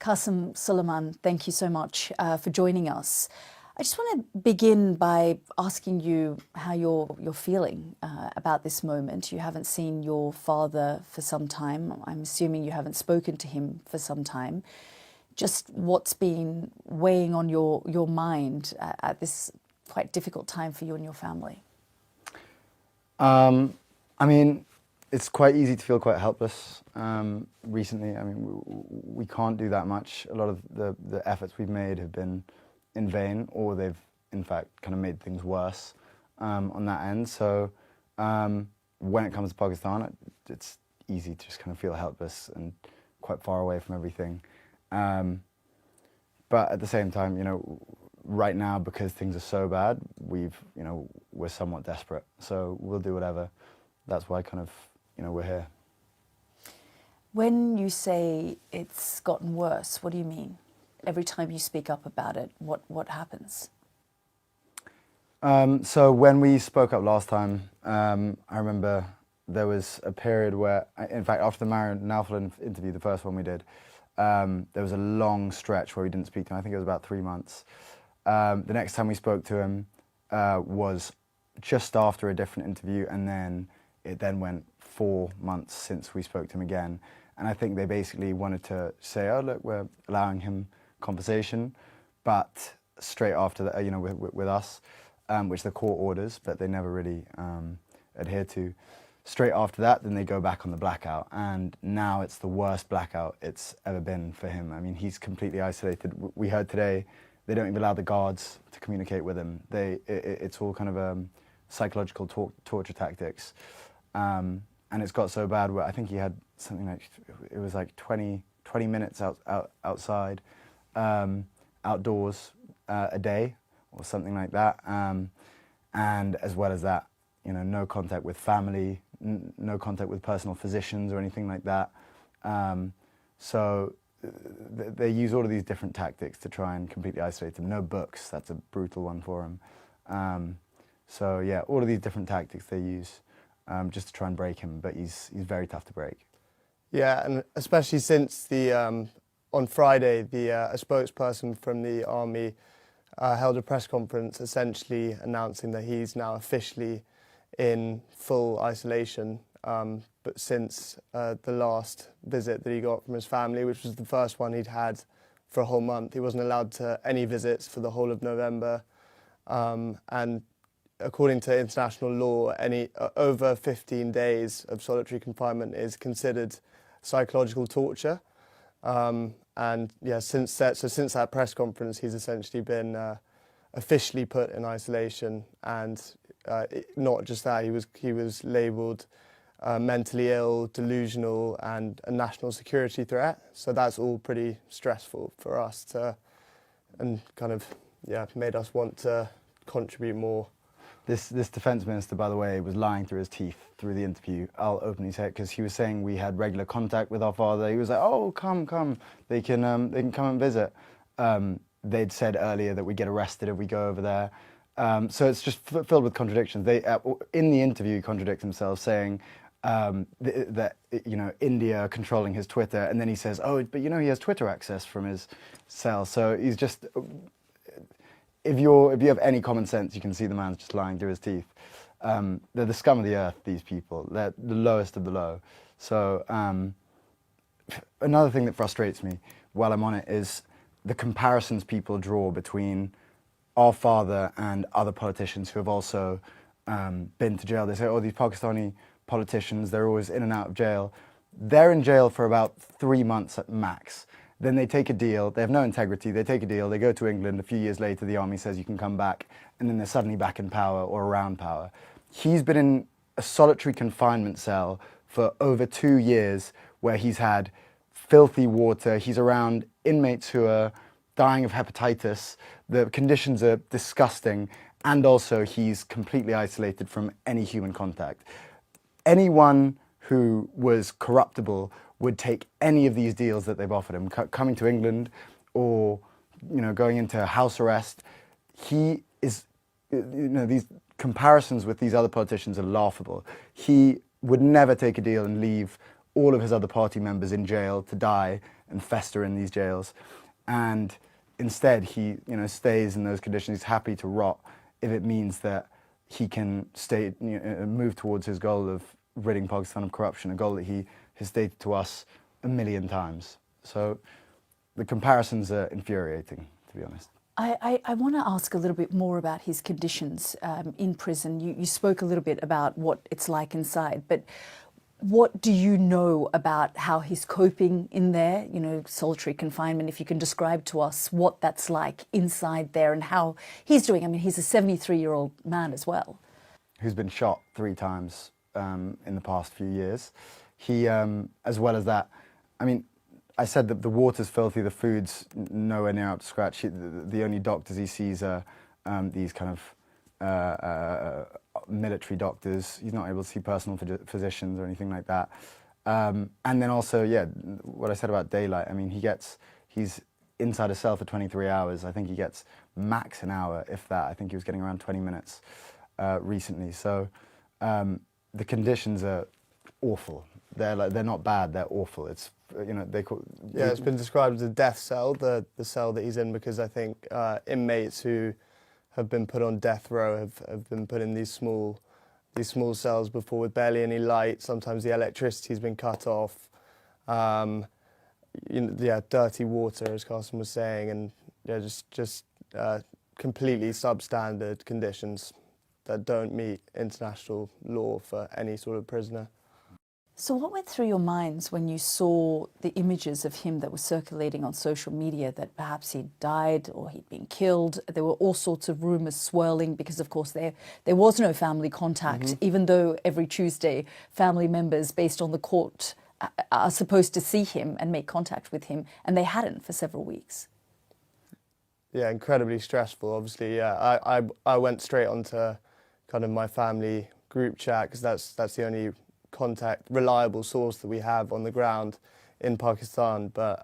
Qasem Suleiman, thank you so much for joining us. I just want to begin by asking you how you're feeling about this moment. You haven't seen your father for some time. I'm assuming you haven't spoken to him for some time. Just what's been weighing on your mind at this quite difficult time for you and your family? I mean, it's quite easy to feel quite helpless recently. I mean, we can't do that much. A lot of the efforts we've made have been in vain, or they've in fact kind of made things worse on that end. So when it comes to Pakistan, it's easy to just kind of feel helpless and quite far away from everything. But at the same time, right now, because things are so bad, we're somewhat desperate. So we'll do whatever. That's why kind of, we're here. When you say it's gotten worse, what do you mean? Every time you speak up about it, what happens? So when we spoke up last time, I remember there was a period where, in fact, after the Marion Naufel interview, the first one we did, there was a long stretch where we didn't speak to him. I think it was about 3 months. The next time we spoke to him was just after a different interview, and then it then went 4 months since we spoke to him again. And I think they basically wanted to say, oh, look, we're allowing him conversation, but straight after that, with us, which the court orders, but they never really adhere to. Straight after that, then they go back on the blackout, and now it's the worst blackout it's ever been for him. I mean, he's completely isolated. We heard today they don't even allow the guards to communicate with him. It's all kind of psychological torture tactics, and it's got so bad where I think he had something like, it was like 20 minutes outside, outdoors a day or something like that, and as well as that, no contact with family, no contact with personal physicians or anything like that. So they use all of these different tactics to try and completely isolate him. No books, that's a brutal one for him. So yeah, all of these different tactics they use just to try and break him, but he's very tough to break. Yeah, and especially since on Friday, a spokesperson from the army held a press conference essentially announcing that he's now officially in full isolation, but since the last visit that he got from his family, which was the first one he'd had for a whole month, he wasn't allowed to any visits for the whole of November. And according to international law, any over 15 days of solitary confinement is considered psychological torture. And yeah, since that press conference, he's essentially been officially put in isolation, and not just that, he was labelled mentally ill, delusional, and a national security threat. So that's all pretty stressful for us and kind of made us want to contribute more. This defence minister, by the way, was lying through his teeth through the interview. I'll openly say it, because he was saying we had regular contact with our father. He was like, "Oh, come, they can come and visit." They'd said earlier that we get arrested if we go over there. So it's just filled with contradictions. They in the interview contradict themselves, saying that India controlling his Twitter, and then he says, "Oh, but he has Twitter access from his cell." So he's just. If you have any common sense, you can see the man's just lying through his teeth. They're the scum of the earth, these people. They're the lowest of the low. So another thing that frustrates me while I'm on it is the comparisons people draw between our father and other politicians who have also been to jail. They say, oh, these Pakistani politicians, they're always in and out of jail. They're in jail for about 3 months at max. Then they take a deal, they have no integrity, they take a deal, they go to England, a few years later the army says you can come back, and then they're suddenly back in power or around power. He's been in a solitary confinement cell for over 2 years where he's had filthy water, he's around inmates who are dying of hepatitis, the conditions are disgusting, and also he's completely isolated from any human contact. Anyone who was corruptible would take any of these deals that they've offered him, coming to England or going into house arrest. He is, these comparisons with these other politicians are laughable. He would never take a deal and leave all of his other party members in jail to die and fester in these jails. And instead, he stays in those conditions. He's happy to rot if it means that he can move towards his goal of ridding Pakistan of corruption, a goal that he has stated to us a million times. So the comparisons are infuriating, to be honest. I want to ask a little bit more about his conditions in prison. You spoke a little bit about what it's like inside, but what do you know about how he's coping in there, solitary confinement? If you can describe to us what that's like inside there and how he's doing. I mean, he's a 73-year-old man as well. Who's been shot 3 times in the past few years. He, as well as that, I mean, I said that the water's filthy, the food's nowhere near up to scratch. The only doctors he sees are these kind of military doctors. He's not able to see personal physicians or anything like that. And then also, yeah, what I said about daylight. I mean, he's inside a cell for 23 hours. I think he gets max an hour, if that. I think he was getting around 20 minutes recently. So the conditions are awful. They're not bad. They're awful. It's it's been described as a death cell, the cell that he's in, because I think inmates who have been put on death row have been put in these small cells before with barely any light. Sometimes the electricity's been cut off. Dirty water, as Carson was saying, and just completely substandard conditions that don't meet international law for any sort of prisoner. So what went through your minds when you saw the images of him that were circulating on social media, that perhaps he'd died or he'd been killed? There were all sorts of rumours swirling because, of course, there was no family contact, even though every Tuesday family members, based on the court, are supposed to see him and make contact with him, and they hadn't for several weeks. Yeah, incredibly stressful, obviously. Yeah, I went straight onto kind of my family group chat, because that's the only reliable source that we have on the ground in Pakistan, but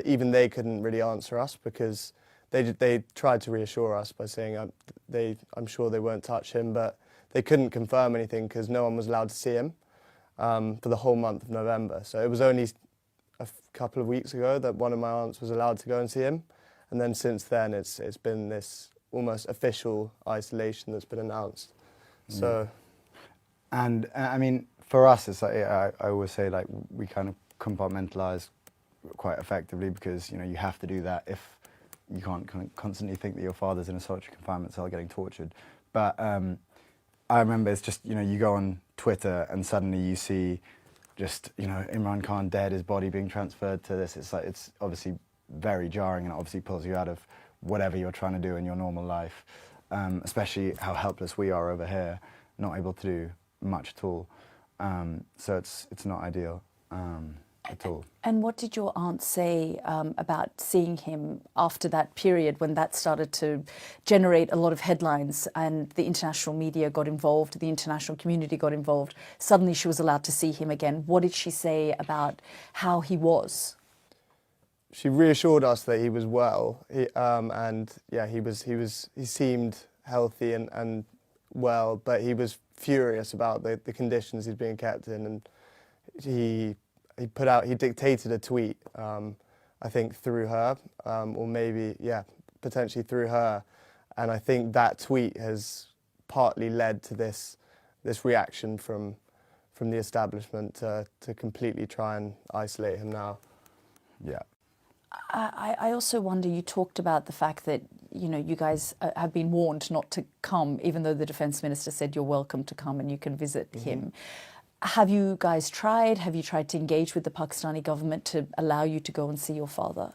even they couldn't really answer us, because they tried to reassure us by saying I'm sure they won't touch him, but they couldn't confirm anything because no one was allowed to see him for the whole month of November. So it was only a couple of weeks ago that one of my aunts was allowed to go and see him, and then since then it's been this almost official isolation that's been announced. So, and I mean, for us, it's like, I always say, like, we kind of compartmentalize quite effectively, because you have to do that if you can't constantly think that your father's in a solitary confinement cell getting tortured. But I remember it's just, you go on Twitter and suddenly you see just, Imran Khan dead, his body being transferred to this. It's like, it's obviously very jarring, and it obviously pulls you out of whatever you're trying to do in your normal life, especially how helpless we are over here, not able to do much at all. So it's not ideal at all. And what did your aunt say about seeing him after that period, when that started to generate a lot of headlines and the international media got involved, the international community got involved? Suddenly she was allowed to see him again. What did she say about how he was? She reassured us that he was well, and yeah, he seemed healthy and well, but he was furious about the conditions he's being kept in, and he dictated a tweet, I think through her, or maybe, potentially through her, and I think that tweet has partly led to this reaction from the establishment to completely try and isolate him now. Yeah. I also wonder, you talked about the fact that, you guys have been warned not to come, even though the Defence Minister said you're welcome to come and you can visit him. Have you guys tried? Have you tried to engage with the Pakistani government to allow you to go and see your father?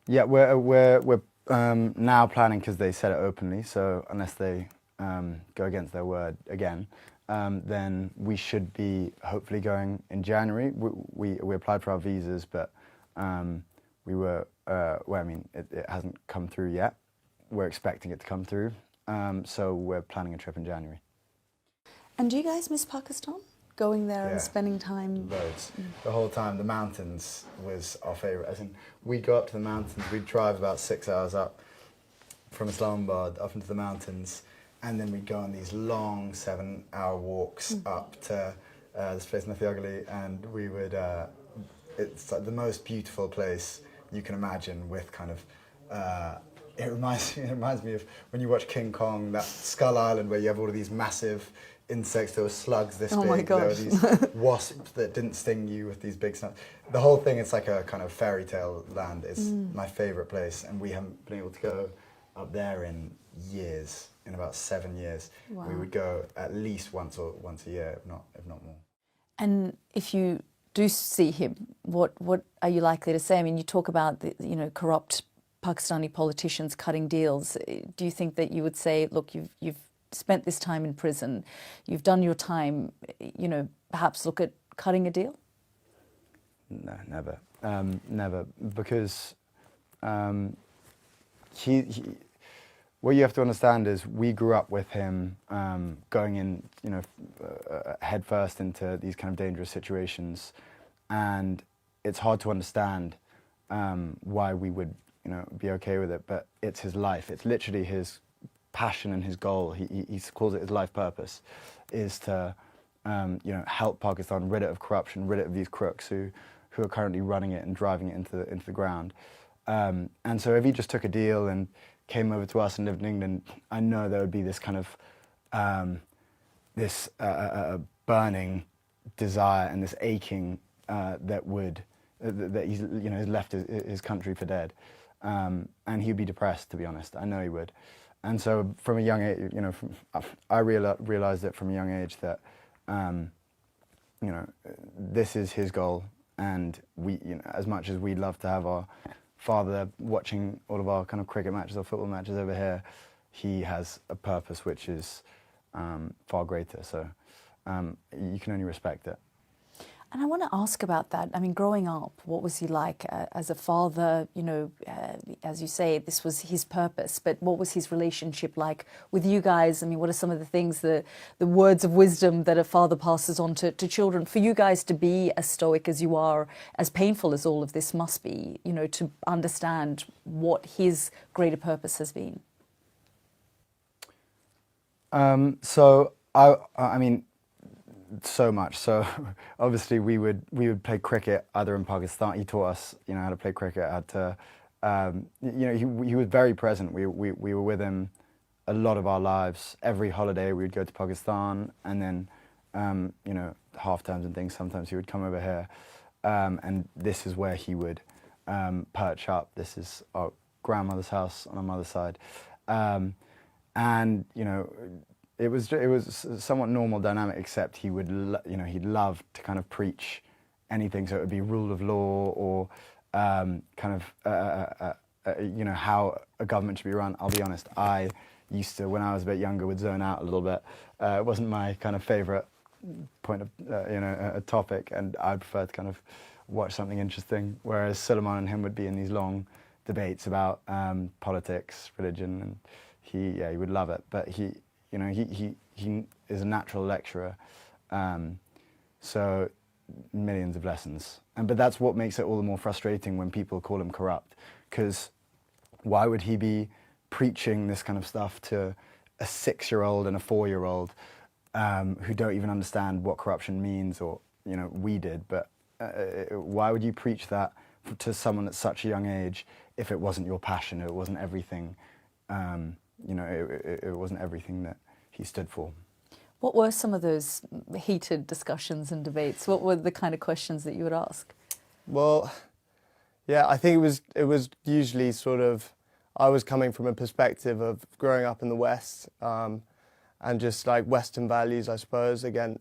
Yeah, we're now planning, because they said it openly, so unless they go against their word again, then we should be hopefully going in January. We applied for our visas, but we were, it hasn't come through yet. We're expecting it to come through, so we're planning a trip in January. And do you guys miss Pakistan? Going there and spending time? Loads. The whole time. The mountains was our favourite. As in, we'd go up to the mountains, we'd drive about 6 hours up from Islamabad up into the mountains, and then we'd go on these long 7-hour walks up to this place, Nathioghli, and we would, it's like the most beautiful place you can imagine. With kind of, it reminds me of when you watch King Kong, that Skull Island where you have all of these massive insects. There were slugs this Oh big. my There were gosh. these wasps that didn't sting you with these big snubs. The whole thing, it's like a kind of fairy tale land. It's my favourite place, and we haven't been able to go up there in years. In about 7 years, Wow. we would go at least once a year, if not more. And if you do see him, what are you likely to say? I mean, you talk about the, you know, corrupt Pakistani politicians cutting deals. Do you think that you would say, look, you've spent this time in prison, you've done your time, you know, perhaps look at cutting a deal? No, never, never, because what you have to understand is we grew up with him going in, you know, head first into these kind of dangerous situations, and it's hard to understand why we would, you know, be okay with it. But it's his life. It's literally his passion and his goal. He calls it his life purpose, is to you know, help Pakistan rid it of corruption, rid it of these crooks who are currently running it and driving it into the ground. And so if he just took a deal and came over to us and lived in England, I know there would be this kind of this burning desire and this aching that he's, you know, has left his country for dead, and he'd be depressed, to be honest. I know he would. And so from a young age, you know, I realized it from a young age that you know, this is his goal, and we, you know, as much as we'd love to have our father watching all of our kind of cricket matches or football matches over here, he has a purpose which is far greater. So you can only respect it. And I want to ask about that. I mean, growing up, what was he like as a father? You know, as you say, this was his purpose, but what was his relationship like with you guys? I mean, what are some of the things, the words of wisdom that a father passes on to children? For you guys to be as stoic as you are, as painful as all of this must be, you know, to understand what his greater purpose has been. So I mean, so much. So obviously we would play cricket either in Pakistan. He taught us, you know, how to play cricket, how to, you know, he was very present. We were with him a lot of our lives. Every holiday we would go to Pakistan, and then, you know, half terms and things, sometimes he would come over here. And this is where he would perch up. This is our grandmother's house on our mother's side. And, you know, it was a somewhat normal dynamic, except he would, you know, he'd love to kind of preach anything. So it would be rule of law or kind of, you know, how a government should be run. I'll be honest, I used to, when I was a bit younger, would zone out a little bit. It wasn't my kind of favourite point of, you know, a topic, and I'd prefer to kind of watch something interesting. Whereas Suleiman and him would be in these long debates about politics, religion, and he would love it. But he, you know, he is a natural lecturer, so millions of lessons. But that's what makes it all the more frustrating when people call him corrupt, because why would he be preaching this kind of stuff to a 6-year-old and a 4-year-old who don't even understand what corruption means, or, you know, we did, but why would you preach that to someone at such a young age if it wasn't your passion, if it wasn't everything, you know, it wasn't everything that he stood for. What were some of those heated discussions and debates? What were the kind of questions that you would ask? Well, yeah, I think it was usually sort of, I was coming from a perspective of growing up in the West, and just like Western values, I suppose, again,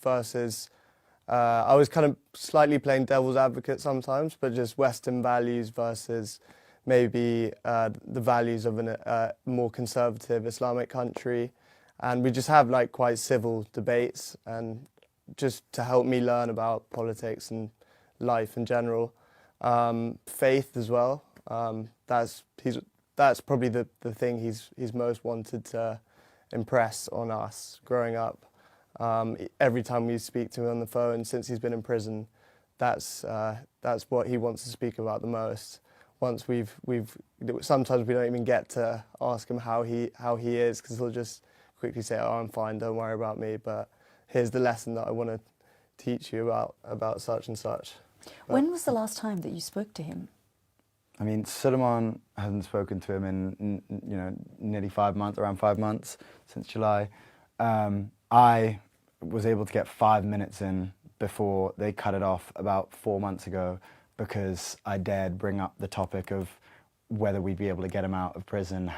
versus, I was kind of slightly playing devil's advocate sometimes, but just Western values versus maybe the values of a more conservative Islamic country. And we just have like quite civil debates, and just to help me learn about politics and life in general. Faith as well. That's probably the thing he's most wanted to impress on us growing up. Every time we speak to him on the phone since he's been in prison, that's what he wants to speak about the most. Once sometimes we don't even get to ask him how he is, because he'll just quickly say, "Oh, I'm fine, don't worry about me, but here's the lesson that I want to teach you about such and such." When was the last time that you spoke to him? I mean, Suleiman hasn't spoken to him in, nearly 5 months, around 5 months, since July. I was able to get 5 minutes in before they cut it off about 4 months ago, because I dared bring up the topic of whether we'd be able to get him out of prison,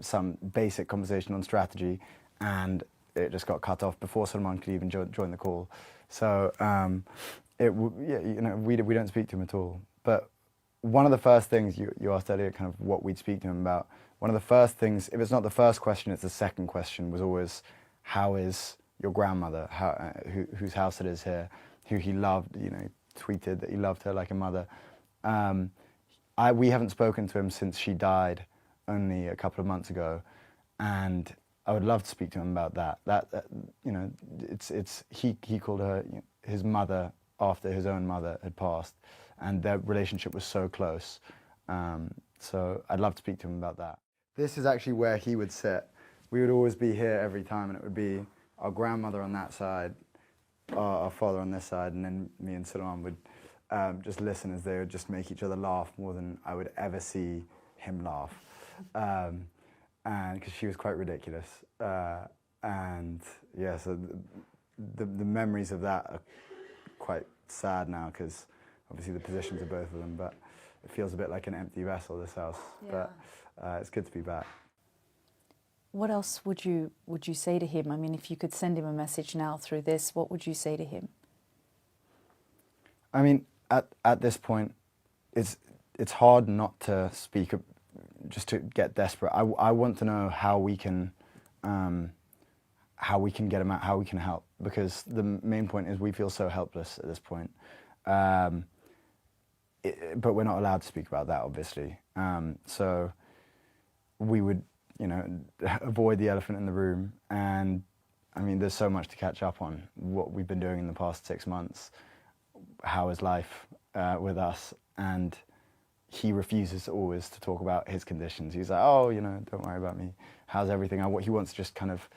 some basic conversation on strategy, and it just got cut off before Suleiman could even join the call. So, we don't speak to him at all. But one of the first things you asked earlier, kind of what we'd speak to him about, one of the first things, if it's not the first question, it's the second question, was always, how is your grandmother, whose house it is here, who he loved, tweeted that he loved her like a mother. We haven't spoken to him since she died only a couple of months ago, and I would love to speak to him about that. He called her his mother after his own mother had passed, and their relationship was so close. So I'd love to speak to him about that. This is actually where he would sit. We would always be here every time, and it would be our grandmother on that side, our father on this side, and then me and Suleiman would just listen as they would just make each other laugh more than I would ever see him laugh. And because she was quite ridiculous. And yeah, so the memories of that are quite sad now, because obviously the positions of both of them, but it feels a bit like an empty vessel, this house. Yeah. But it's good to be back. What else would you say to him? I mean, if you could send him a message now through this, what would you say to him? I mean, at this point, it's hard not to speak, just to get desperate. I want to know how we can get him out, how we can help, because the main point is we feel so helpless at this point. But we're not allowed to speak about that, obviously. So we would, avoid the elephant in the room. And I mean, there's so much to catch up on. What we've been doing in the past 6 months. How is life with us? And he refuses always to talk about his conditions. He's like, oh, don't worry about me. How's everything? He wants to just kind of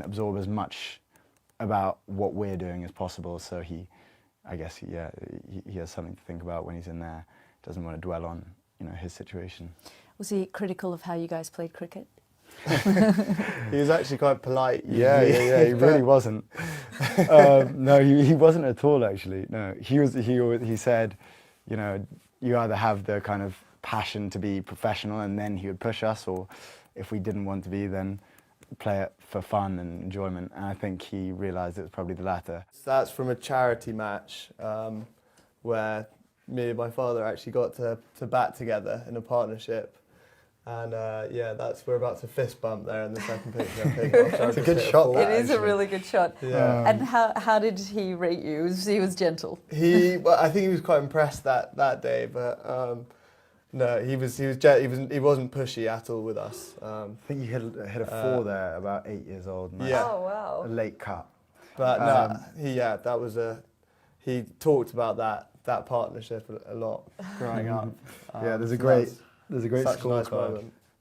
absorb as much about what we're doing as possible. So he has something to think about when he's in there. Doesn't want to dwell on, his situation. Was he critical of how you guys played cricket? He was actually quite polite. Yeah, he really wasn't. No, he wasn't at all, actually. No, he said, you either have the kind of passion to be professional, and then he would push us, or if we didn't want to be, then play it for fun and enjoyment. And I think he realised it was probably the latter. That's from a charity match where me and my father actually got to bat together in a partnership. And we're about to fist bump there in the second picture. I think it's a good shot. It is a really good shot. Yeah. And how did he rate you? He was gentle. I think he was quite impressed that day, but no, he wasn't pushy at all with us. I think you hit a 4 there, about 8 years old. Yeah. Oh wow. A late cut. But he talked about that partnership a lot growing up. There's a great scorecard. Nice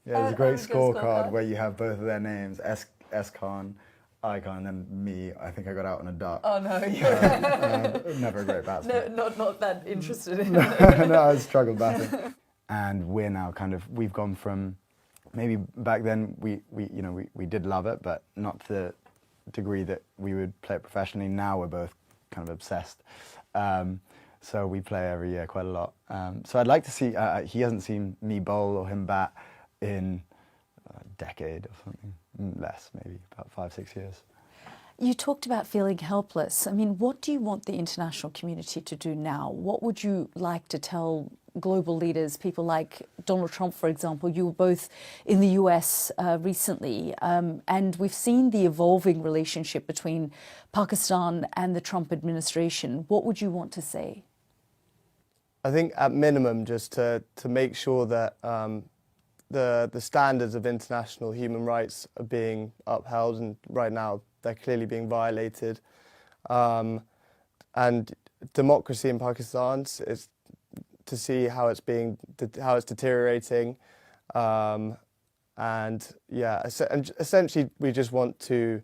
There's a great scorecard where you have both of their names, S Khan, I Khan, and then me. I think I got out on a duck. Oh no, never a great batsman. No, not that interested in it. No, I struggled batting. And we're now we've gone from, maybe back then we did love it, but not to the degree that we would play it professionally. Now we're both kind of obsessed. So we play every year quite a lot. So I'd like to see, he hasn't seen me bowl or him bat in a decade or something, less maybe, about 5-6 years. You talked about feeling helpless. I mean, what do you want the international community to do now? What would you like to tell global leaders, people like Donald Trump, for example? You were both in the US recently, and we've seen the evolving relationship between Pakistan and the Trump administration. What would you want to say? I think at minimum just to make sure that the standards of international human rights are being upheld, and right now they're clearly being violated. And democracy in Pakistan is to see how it's deteriorating, and essentially we just want to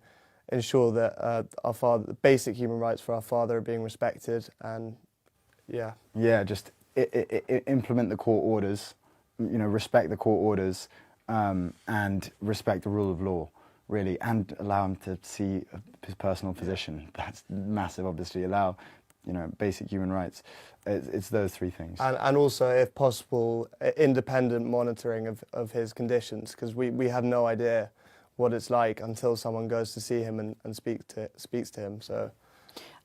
ensure that the basic human rights for our father are being respected, and Yeah, just implement the court orders, respect the court orders, and respect the rule of law, really, and allow him to see his personal position. That's massive, obviously. Allow, basic human rights. It's those three things. And also, if possible, independent monitoring of his conditions, because we have no idea what it's like until someone goes to see him and speaks to him. So,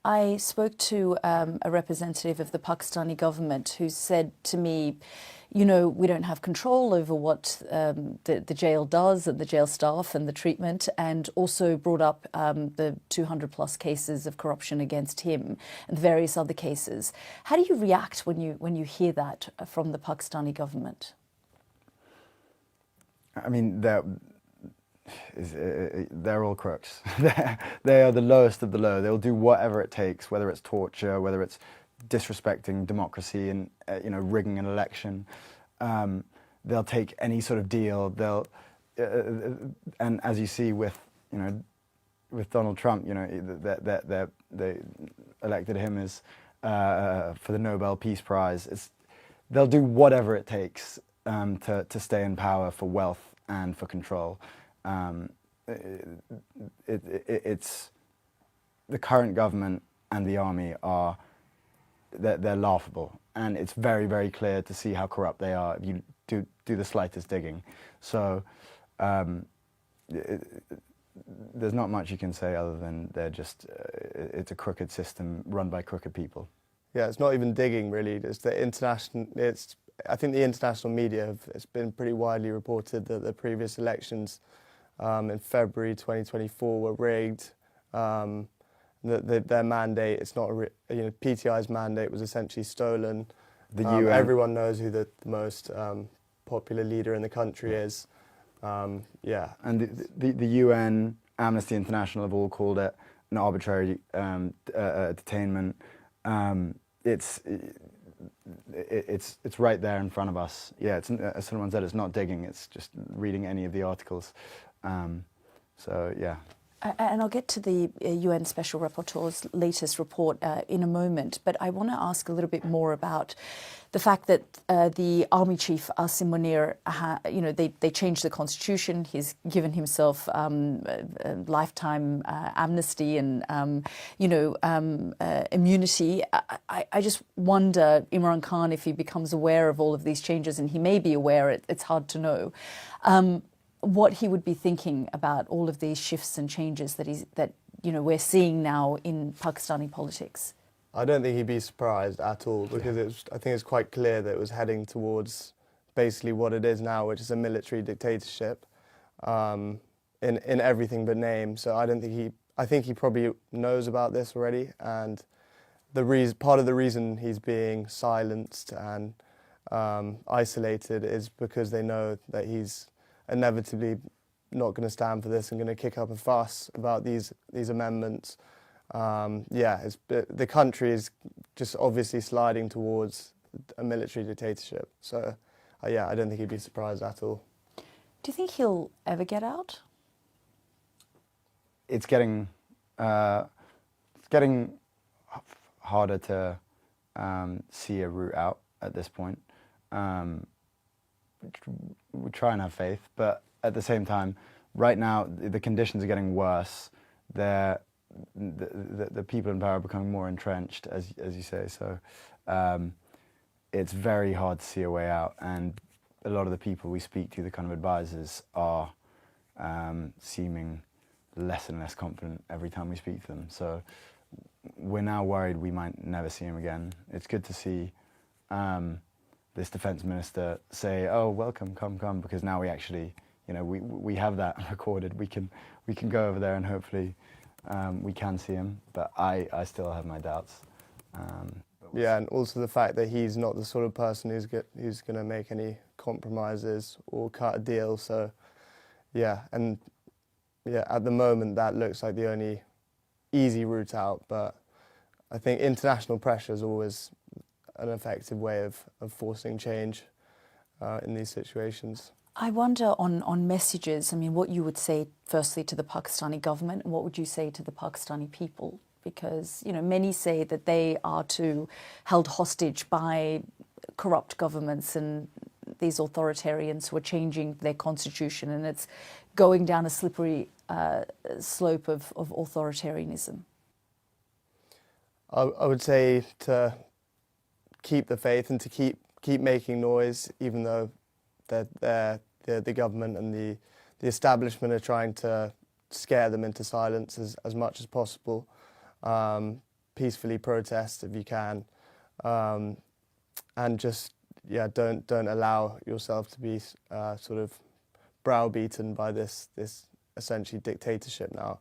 I spoke to a representative of the Pakistani government who said to me, we don't have control over what the jail does and the jail staff and the treatment, and also brought up the 200 plus cases of corruption against him and various other cases. How do you react when you hear that from the Pakistani government? I mean, they're all crooks. They are the lowest of the low. They'll do whatever it takes, whether it's torture, whether it's disrespecting democracy and rigging an election. They'll take any sort of deal. And as you see with Donald Trump, they elected him as for the Nobel Peace Prize. They'll do whatever it takes to stay in power for wealth and for control. It's the current government and the army they're laughable, and it's very, very clear to see how corrupt they are if you do the slightest digging. So there's not much you can say other than they're just it's a crooked system run by crooked people. Yeah, it's not even digging really. I think the international media it's been pretty widely reported that the previous elections in February 2024 were rigged. Their mandate, it's not PTI's mandate was essentially stolen. The UN. Everyone knows who the most popular leader in the country is. And the UN, Amnesty International have all called it an arbitrary detainment. It's right there in front of us. Yeah, as someone said, it's not digging. It's just reading any of the articles. So yeah. And I'll get to the UN Special Rapporteur's latest report in a moment, but I want to ask a little bit more about the fact that the Army Chief, Asim Munir, they changed the constitution. He's given himself a lifetime amnesty and, immunity. I just wonder, Imran Khan, if he becomes aware of all of these changes, and he may be aware, it's hard to know, what he would be thinking about all of these shifts and changes that we're seeing now in Pakistani politics. I don't think he'd be surprised at all, because I think it's quite clear that it was heading towards basically what it is now, which is a military dictatorship in everything but name. So I think he probably knows about this already, and part of the reason he's being silenced and isolated is because they know that he's inevitably not going to stand for this and going to kick up a fuss about these amendments. The country is just obviously sliding towards a military dictatorship. So, I don't think he'd be surprised at all. Do you think he'll ever get out? It's getting harder to see a route out at this point. We try and have faith, but at the same time, right now the conditions are getting worse. The people in power are becoming more entrenched, as you say. So it's very hard to see a way out, and a lot of the people we speak to, the kind of advisors, are seeming less and less confident every time we speak to them. So we're now worried we might never see him again. It's good to see this defense minister say, "Oh, welcome, come," because now we actually, we have that recorded. We can go over there and hopefully we can see him. But I still have my doubts. And also the fact that he's not the sort of person who's going to make any compromises or cut a deal. So, at the moment that looks like the only easy route out. But I think international pressure is always an effective way of forcing change in these situations. I wonder on messages, what you would say firstly to the Pakistani government, and what would you say to the Pakistani people Because, you know, many say that they are too held hostage by corrupt governments and these authoritarians who are changing their constitution, and it's going down a slippery slope of authoritarianism. I would say to keep the faith and to keep making noise, even though the government and the establishment are trying to scare them into silence as much as possible. Peacefully protest if you can, and just don't allow yourself to be sort of browbeaten by this essentially dictatorship now.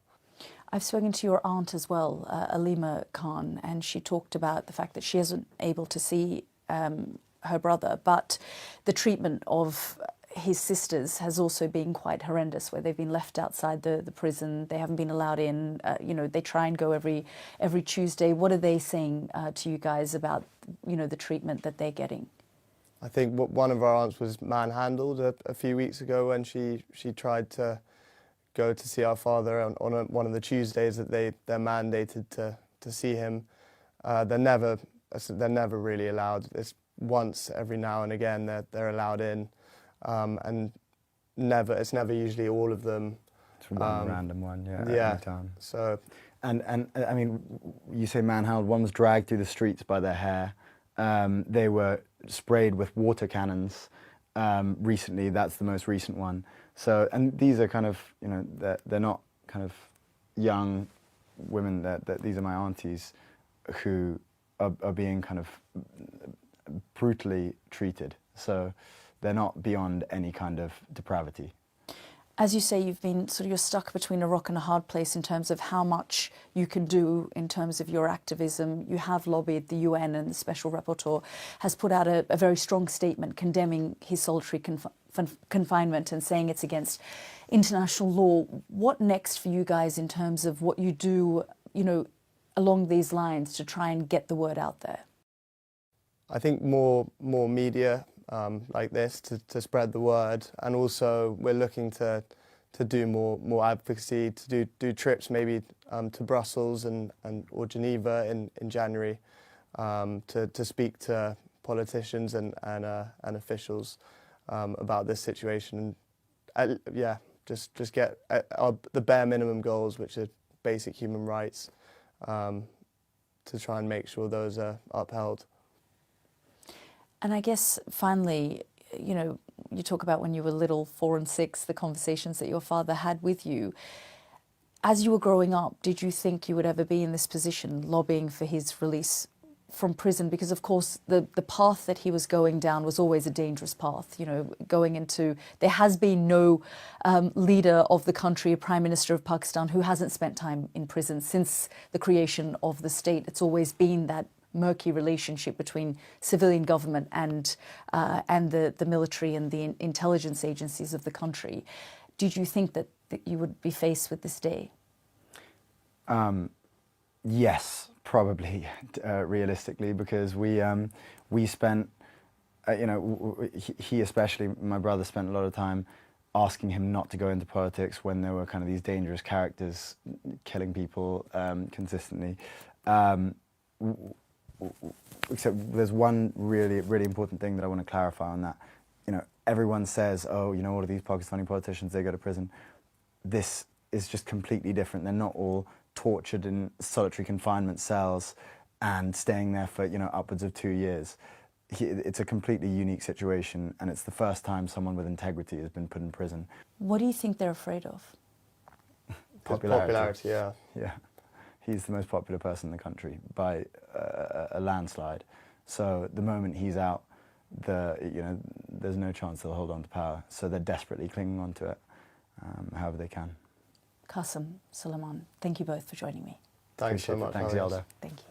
I've spoken to your aunt as well, Imran Khan, and she talked about the fact that she isn't able to see her brother, but the treatment of his sisters has also been quite horrendous, where they've been left outside the prison. They haven't been allowed in. You know, they try and go every Tuesday. What are they saying to you guys about, you know, the treatment that they're getting? I think one of our aunts was manhandled a few weeks ago when she tried to go to see our father on one of the Tuesdays that they're mandated to see him. They're never really allowed. It's once every now and again they're allowed in. And it's never usually all of them. It's one random one, at any time. So, and I mean, you say manhandled. One was dragged through the streets by their hair. They were sprayed with water cannons. Recently, that's the most recent one. So, and these are kind of, you know, they're not kind of young women. That these are my aunties, who are being kind of brutally treated. So. They're not beyond any kind of depravity. As you say, you're stuck between a rock and a hard place in terms of how much you can do in terms of your activism. You have lobbied the UN, and the Special Rapporteur has put out a very strong statement condemning his solitary confinement and saying it's against international law. What next for you guys in terms of what you do, you know, along these lines to try and get the word out there? I think more media like this to spread the word, and also we're looking to do more advocacy, to do trips maybe to Brussels or Geneva in January, to speak to politicians and officials about this situation, and just get the bare minimum goals, which are basic human rights, to try and make sure those are upheld. And I guess finally, you know, you talk about when you were little, 4 and 6, the conversations that your father had with you. As you were growing up, did you think you would ever be in this position, lobbying for his release from prison? Because, of course, the path that he was going down was always a dangerous path, you know, going into... There has been no leader of the country, a Prime Minister of Pakistan, who hasn't spent time in prison since the creation of the state. It's always been that murky relationship between civilian government and the military and the intelligence agencies of the country. Did you think that you would be faced with this day? Yes, probably, realistically, because we spent, you know, he especially, my brother, spent a lot of time asking him not to go into politics when there were kind of these dangerous characters killing people consistently. Except there's one really important thing that I want to clarify on that. You know, everyone says, oh, you know, all of these Pakistani politicians, they go to prison. This is just completely different. They're not all tortured in solitary confinement cells and staying there for, you know, upwards of 2 years. It's a completely unique situation, and it's the first time someone with integrity has been put in prison. What do you think they're afraid of? Popularity, yeah. Yeah. He's the most popular person in the country by a landslide. So the moment he's out, there's no chance they'll hold on to power. So they're desperately clinging on to it, however they can. Qasim, Suleiman, thank you both for joining me. Thanks so much. Thanks, Yalda. Thank you.